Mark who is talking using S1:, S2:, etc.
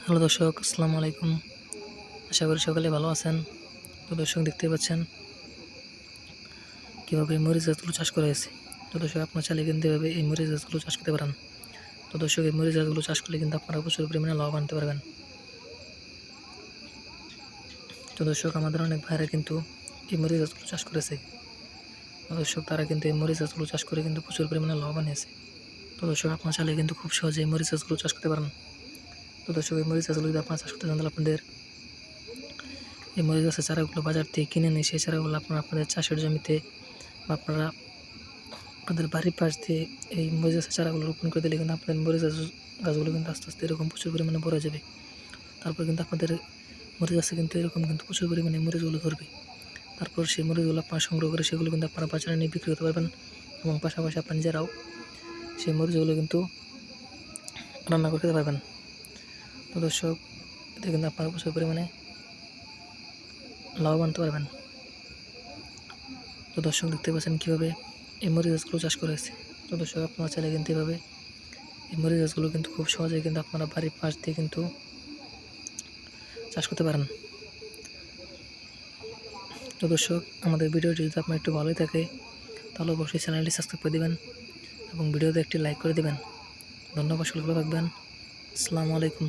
S1: Hello দর্শক, আসসালামু আলাইকুম। আশা করি সকালে ভালো আছেন। তো দর্শক, দেখতেই পাচ্ছেন কীভাবে মরিচ গাছগুলো চাষ করা হয়েছে। তো দর্শক, আপনার চাইলে কিন্তু এভাবে এই মরিচ গাছগুলো চাষ করতে পারেন। তো দর্শক, এই মরিচ গাছগুলো চাষ করলে কিন্তু আপনারা প্রচুর পরিমাণে লাভ আনতে পারবেন। তো দর্শক, আমাদের অনেক ভাইরা কিন্তু এই মরিচ গাছগুলো চাষ করেছে। তো দর্শক, তারা কিন্তু এই মরিচ গাছগুলো চাষ করে কিন্তু প্রচুর পরিমাণে লাভ আনিয়েছে। তো দর্শক, আপনার চাইলে কিন্তু খুব সহজে এই মরিচ গাছগুলো চাষ করতে পারেন। তো দর্শক, এই মরিচ গাছগুলো যদি আপনারা চাষ করতে চান, তাহলে আপনাদের এই মরিচ গাছের চারাগুলো বাজার থেকে কিনে নিয়ে সেই চারাগুলো আপনারা আপনাদের চাষের জমিতে বা আপনাদের বাড়ির পাশ দিয়ে এই মরিচ গাছের চারাগুলো রোপণ করে দিলে কিন্তু আপনাদের মরিচ গাছগুলো কিন্তু আস্তে আস্তে এরকম প্রচুর পরিমাণে বড় যাবে। তারপর কিন্তু আপনাদের মরিচ গাছে কিন্তু এরকম কিন্তু প্রচুর পরিমাণে মরিচগুলো ধরবে। তারপর সেই মরিচগুলো আপনারা সংগ্রহ করে সেগুলো কিন্তু আপনারা বাজারে নিয়ে বিক্রি করতে পারবেন, এবং পাশাপাশি আপনার নিজেরাও সেই মরিচগুলো কিন্তু রান্না করে খেতে পারবেন। তো দর্শক, এতে কিন্তু আপনারা প্রচুর পরিমাণে লাভবান হতে পারবেন। তো দর্শক, দেখতে পাচ্ছেন কীভাবে এই মরিচ গাছগুলো চাষ করা হয়েছে। তো দর্শক, আপনারা চাইলে কিন্তু এভাবে এই মরিচ গাছগুলো কিন্তু খুব সহজেই কিন্তু আপনারা বাড়ির পাশ দিয়ে কিন্তু চাষ করতে পারেন। তো দর্শক, আমাদের ভিডিওটি যদি আপনার একটু ভালোই থাকে, তাহলে অবশ্যই চ্যানেলটি সাবস্ক্রাইব করে দেবেন এবং ভিডিওতে একটি লাইক করে দেবেন। ধন্যবাদ, সকলে ভালো থাকবেন। আসসালামু আলাইকুম।